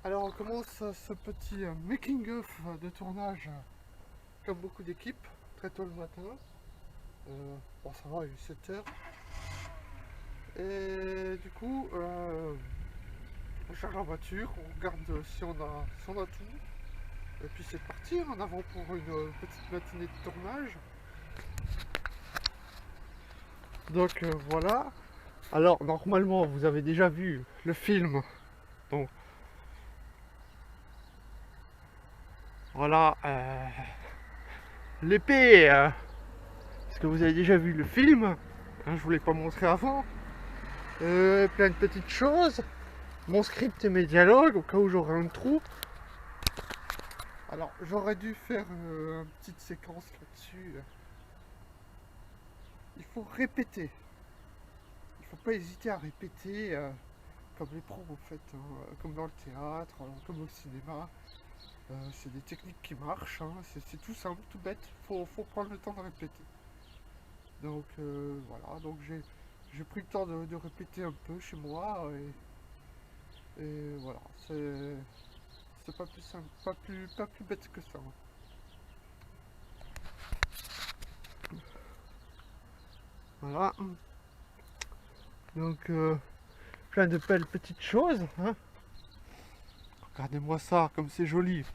Alors on commence ce petit making-of de tournage comme beaucoup d'équipes, très tôt le matin. Bon ça va, il est 7h. Et du coup, on charge la voiture, on regarde si on a tout. Et puis c'est parti, en avant pour une petite matinée de tournage. Donc voilà. Alors normalement vous avez déjà vu le film. Donc voilà, l'épée. Parce que vous avez déjà vu le film. Hein, je vous l'ai pas montré avant. Plein de petites choses. Mon script et mes dialogues, au cas où j'aurais un trou. Alors, j'aurais dû faire une petite séquence là-dessus. Il faut répéter. Il faut pas hésiter à répéter, comme les pros en fait, hein, comme dans le théâtre, comme au cinéma. C'est des techniques qui marchent, hein, c'est tout simple, tout bête. Faut prendre le temps de répéter. Donc voilà, donc j'ai pris le temps de répéter un peu chez moi et voilà, c'est pas plus simple, pas plus bête que ça, hein. Voilà. Donc, plein de belles petites choses, hein. Regardez-moi ça, comme c'est joli.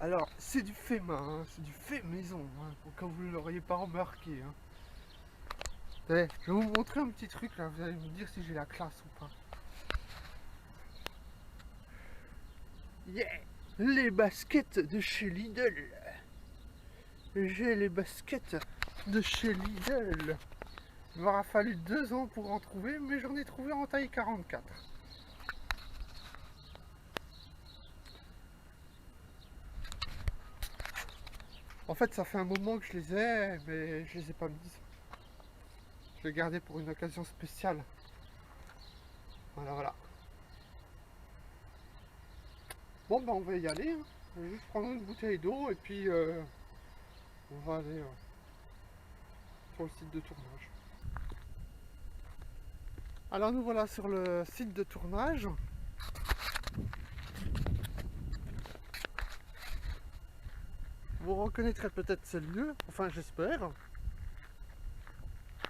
Alors, c'est du fait main, hein, c'est du fait maison, hein, au cas où vous ne l'auriez pas remarqué, hein. Allez, je vais vous montrer un petit truc là, vous allez me dire si j'ai la classe ou pas. Yeah! Les baskets de chez Lidl. J'ai les baskets de chez Lidl. Il m'aura fallu 2 ans pour en trouver, mais j'en ai trouvé en taille 44. En fait, ça fait un moment que je les ai, mais je les ai pas mises. Je les gardais pour une occasion spéciale. Voilà, voilà. Bon, ben on va y aller, hein. Je vais juste prendre une bouteille d'eau et puis on va aller sur le site de tournage. Alors nous voilà sur le site de tournage. Vous reconnaîtrez peut-être ce lieu, enfin j'espère.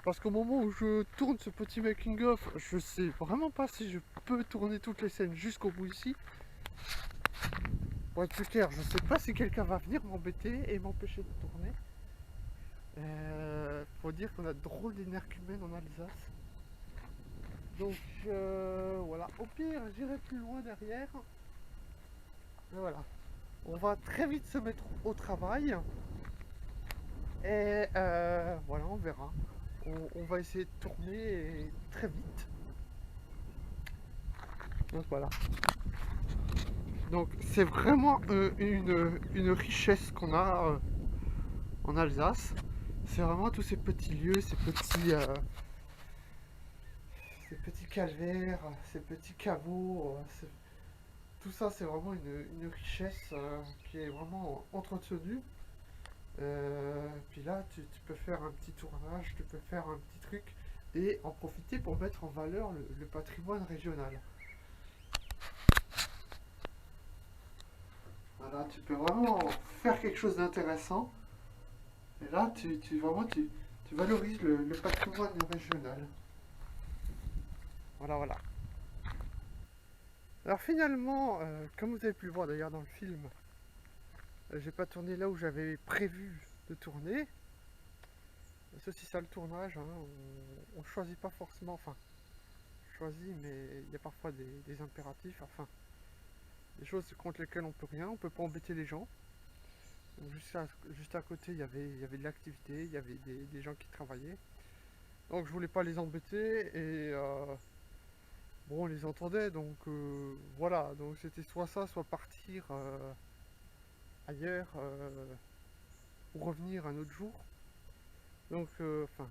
Parce qu'au moment où je tourne ce petit making-of, je sais vraiment pas si je peux tourner toutes les scènes jusqu'au bout ici. Pour être plus clair, je sais pas si quelqu'un va venir m'embêter et m'empêcher de tourner. Faut dire qu'on a drôle d'énergumène en Alsace. Donc voilà, au pire j'irai plus loin derrière. Mais voilà, on va très vite se mettre au travail. Et voilà, on verra. On va essayer de tourner très vite. Donc voilà. Donc c'est vraiment une richesse qu'on a en Alsace. C'est vraiment tous ces petits lieux, ces petits calvaires, ces petits caveaux. Tout ça c'est vraiment une richesse qui est vraiment entretenue. Puis là tu peux faire un petit tournage, tu peux faire un petit truc et en profiter pour mettre en valeur le patrimoine régional. Voilà, tu peux vraiment faire quelque chose d'intéressant. Et là, tu valorises le patrimoine régional. Voilà, voilà. Alors finalement, comme vous avez pu le voir d'ailleurs dans le film, j'ai pas tourné là où j'avais prévu de tourner. C'est aussi ça le tournage, hein. On choisit pas forcément, enfin, on choisit, mais il y a parfois des impératifs, enfin, des choses contre lesquelles on peut rien, on peut pas embêter les gens. Donc juste à côté, il y avait de l'activité, il y avait des gens qui travaillaient. Donc je voulais pas les embêter et bon, on les entendait, donc voilà. Donc c'était soit ça, soit partir ailleurs ou revenir un autre jour. Donc enfin,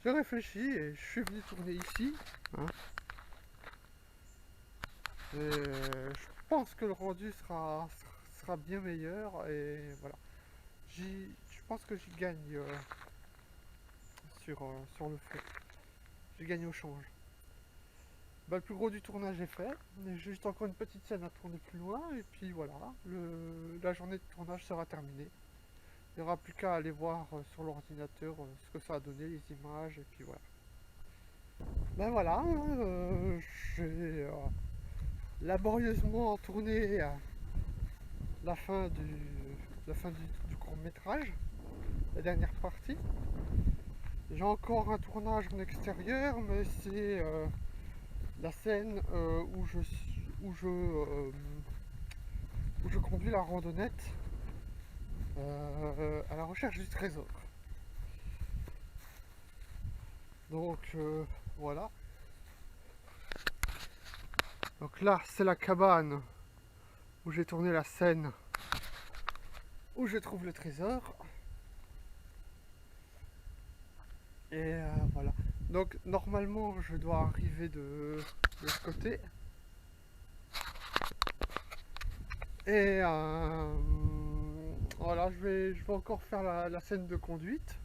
j'ai réfléchi et je suis venu tourner ici, hein. Et je pense que le rendu sera bien meilleur et voilà. Je pense que j'y gagne sur le fait. Je gagne au change. le plus gros du tournage est fait. J'ai juste encore une petite scène à tourner plus loin. Et puis voilà, la journée de tournage sera terminée. Il n'y aura plus qu'à aller voir sur l'ordinateur ce que ça a donné, les images. Et puis voilà. Ben voilà, hein, j'ai laborieusement tourné la fin du court métrage, la dernière partie. J'ai encore un tournage en extérieur, mais c'est la scène où je conduis la randonnette à la recherche du trésor. Donc voilà. Donc là, c'est la cabane où j'ai tourné la scène où je trouve le trésor. Et voilà. Donc normalement, je dois arriver de ce côté. Et voilà, je vais encore faire la scène de conduite.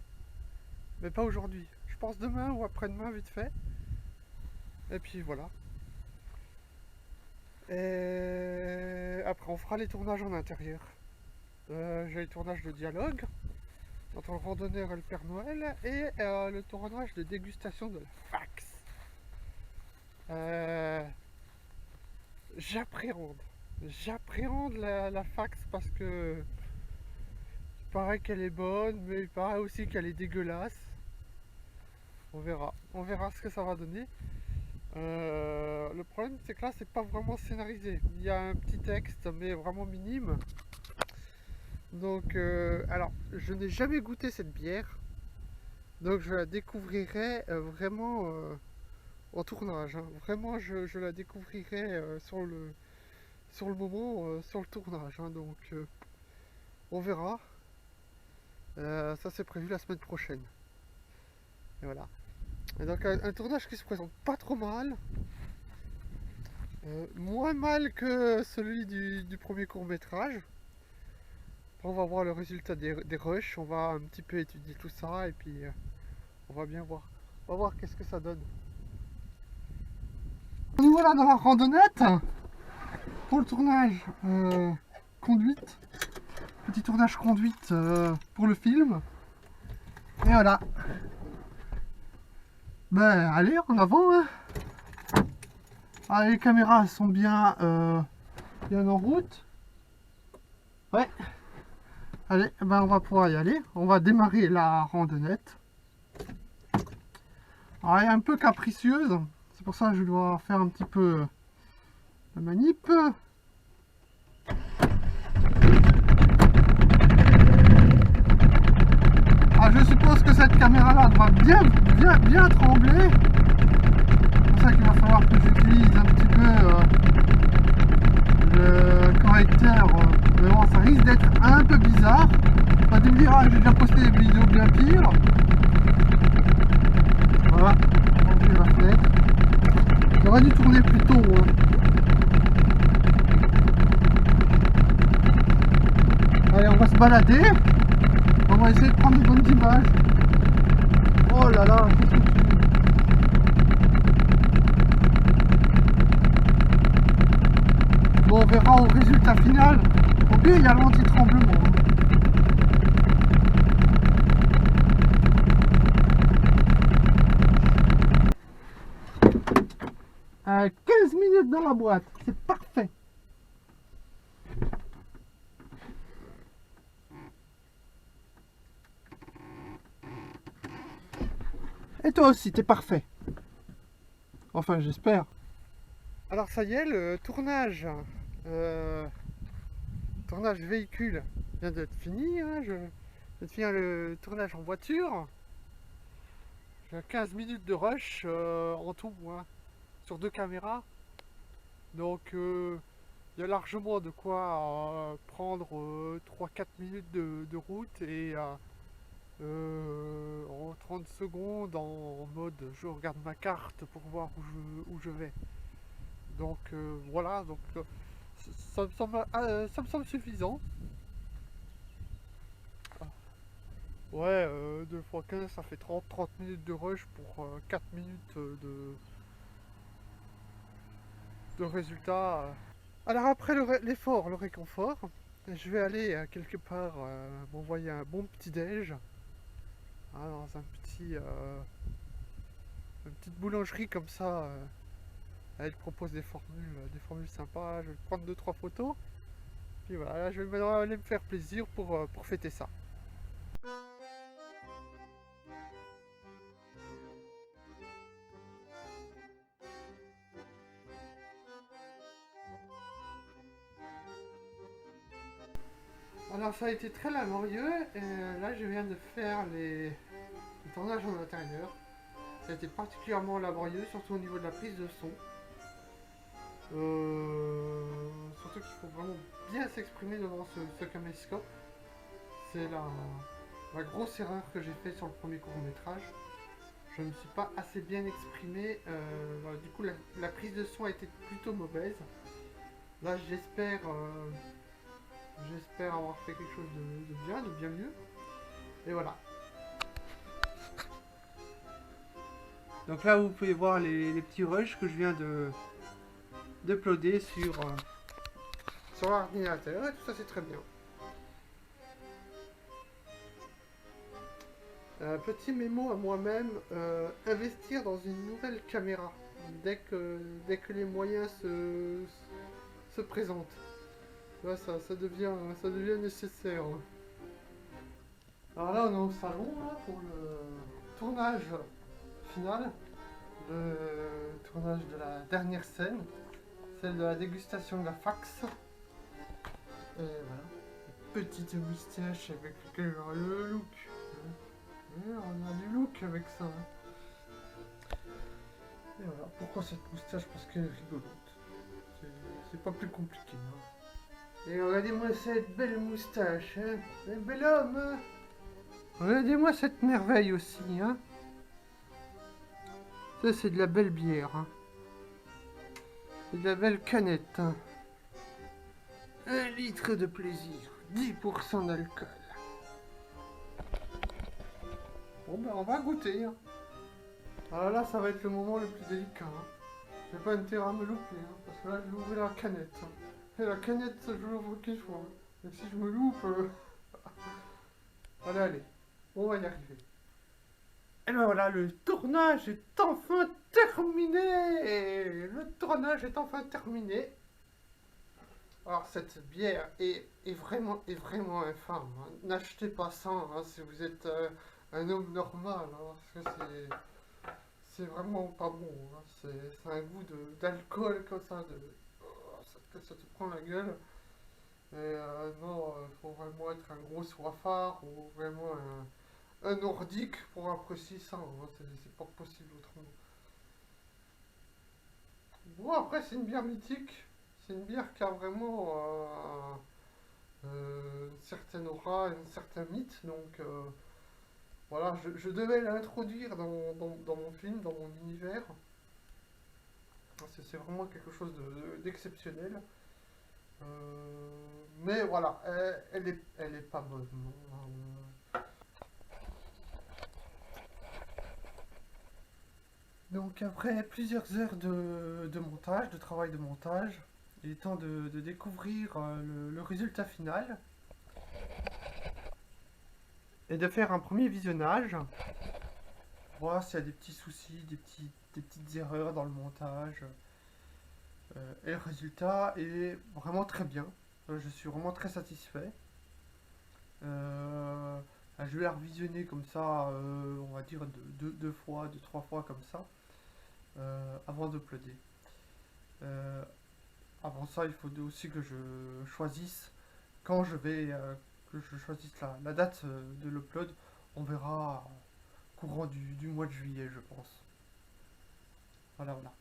Mais pas aujourd'hui. Je pense demain ou après-demain, vite fait. Et puis voilà. Et après, on fera les tournages en intérieur. J'ai le tournage de dialogue entre le randonneur et le Père Noël. Et le tournage de dégustation de la fax. J'appréhende. J'appréhende la fax parce que il paraît qu'elle est bonne, mais il paraît aussi qu'elle est dégueulasse. On verra. On verra ce que ça va donner. Le problème, c'est que là, c'est pas vraiment scénarisé. Il y a un petit texte, mais vraiment minime. Donc, alors, je n'ai jamais goûté cette bière. Donc, je la découvrirai vraiment en tournage. Hein. Vraiment, je la découvrirai sur le moment, sur le tournage. Hein. Donc, on verra. Ça, c'est prévu la semaine prochaine. Et voilà. Et donc, un tournage qui se présente pas trop mal. Moins mal que celui du premier court métrage. On va voir le résultat des rushs, on va un petit peu étudier tout ça et puis on va bien voir. On va voir qu'est-ce que ça donne. Nous voilà dans la randonnette pour le tournage conduite. Petit tournage conduite pour le film. Et voilà. Ben allez, en avant. Hein. Ah, les caméras sont bien en route. Ouais. Allez, ben on va pouvoir y aller. On va démarrer la randonnette. Alors, elle est un peu capricieuse. C'est pour ça que je dois faire un petit peu la manip. Ah, je suppose que cette caméra-là va bien trembler. C'est pour ça qu'il va falloir que j'utilise un petit peu le correcteur. Mais bon, ça risque d'être un peu bizarre. Enfin, de me dire, ah, j'ai déjà posté des vidéos bien pires. Voilà, on va ouvrir la fenêtre. J'aurais dû tourner plus tôt. Hein. Allez, on va se balader. On va essayer de prendre des bonnes images. Oh là là, qu'est-ce que tu... Bon, on verra au résultat final. Au mieux, il y a l'anti-tremblement. Hein. 15 minutes dans la boîte, c'est parfait. Et toi aussi, t'es parfait. Enfin, j'espère. Alors ça y est, le tournage véhicule vient d'être fini. Hein. Je viens de finir le tournage en voiture. J'ai 15 minutes de rush en tout, hein, sur 2 caméras. Donc il y a largement de quoi prendre 3-4 minutes de route et en 30 secondes en mode je regarde ma carte pour voir où je vais. Donc voilà, donc ça me semble suffisant. Ouais, 2 x 15 ça fait 30 minutes de rush pour 4 minutes le résultat. Alors après l'effort, le réconfort, je vais aller quelque part m'envoyer un bon petit déj dans une petite boulangerie comme ça. Elle propose des formules sympas. Je vais prendre deux trois photos. Puis voilà, là, je vais maintenant aller me faire plaisir pour fêter ça. Alors ça a été très laborieux. Et là, je viens de faire le tournage en intérieur. Ça a été particulièrement laborieux, surtout au niveau de la prise de son. Surtout qu'il faut vraiment bien s'exprimer devant ce caméscope. C'est la grosse erreur que j'ai faite sur le premier court métrage. Je ne me suis pas assez bien exprimé. Voilà, du coup, la prise de son a été plutôt mauvaise. Là, j'espère avoir fait quelque chose de bien mieux. Et voilà. Donc là, vous pouvez voir les petits rushs que je viens d'uploader sur l'ordinateur. Et tout ça, c'est très bien. Petit mémo à moi-même, investir dans une nouvelle caméra dès que les moyens se présentent. Là, ça devient nécessaire. Alors là, on est au salon là, pour le tournage final, le tournage de la dernière scène, celle de la dégustation de la fax. Et voilà, petite moustache avec le look. On a du look avec ça. Et voilà, pourquoi cette moustache? Parce qu'elle est rigolote. C'est pas plus compliqué. Hein. Et regardez-moi cette belle moustache, hein. Un bel homme, hein. Regardez-moi cette merveille aussi, hein. Ça, c'est de la belle bière, hein. C'est de la belle canette, hein. 1 litre de plaisir, 10% d'alcool. Bon, ben, on va goûter, hein. Alors là, ça va être le moment le plus délicat, hein. J'ai pas intérêt à me louper, hein, parce que là, je vais ouvrir la canette. Hein. Et la canette, je l'ouvre qu'il faut. Hein. Et si je me loupe... Allez, on va y arriver. Et ben voilà, le tournage est enfin terminé. Le tournage est enfin terminé. Alors cette bière est vraiment infâme. Hein. N'achetez pas ça hein, si vous êtes un homme normal. Hein, parce que c'est vraiment pas bon. Hein. C'est un goût d'alcool comme ça. Ça te prend la gueule. Et non, il faut vraiment être un gros soifard ou vraiment un nordique pour apprécier ça. Hein. C'est pas possible autrement. Bon, après, c'est une bière mythique. C'est une bière qui a vraiment une certaine aura, un certain mythe. Donc, voilà, je devais l'introduire dans mon film, dans mon univers. C'est vraiment quelque chose d'exceptionnel. Mais voilà, elle est pas bonne. Non. Donc après plusieurs heures de montage, de travail de montage, il est temps de découvrir le résultat final et de faire un premier visionnage, voir s'il y a des petits soucis, des petites erreurs dans le montage. Et le résultat est vraiment très bien. Je suis vraiment très satisfait. Je vais la revisionner comme ça, on va dire deux fois, deux, trois fois comme ça, avant d'uploader. Avant ça, il faut aussi que je choisisse quand que je choisisse la date de l'upload. On verra courant du mois de juillet, je pense. Voilà, voilà.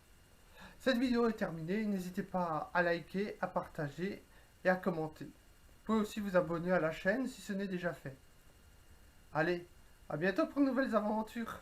Cette vidéo est terminée. N'hésitez pas à liker, à partager et à commenter. Vous pouvez aussi vous abonner à la chaîne si ce n'est déjà fait. Allez, à bientôt pour de nouvelles aventures.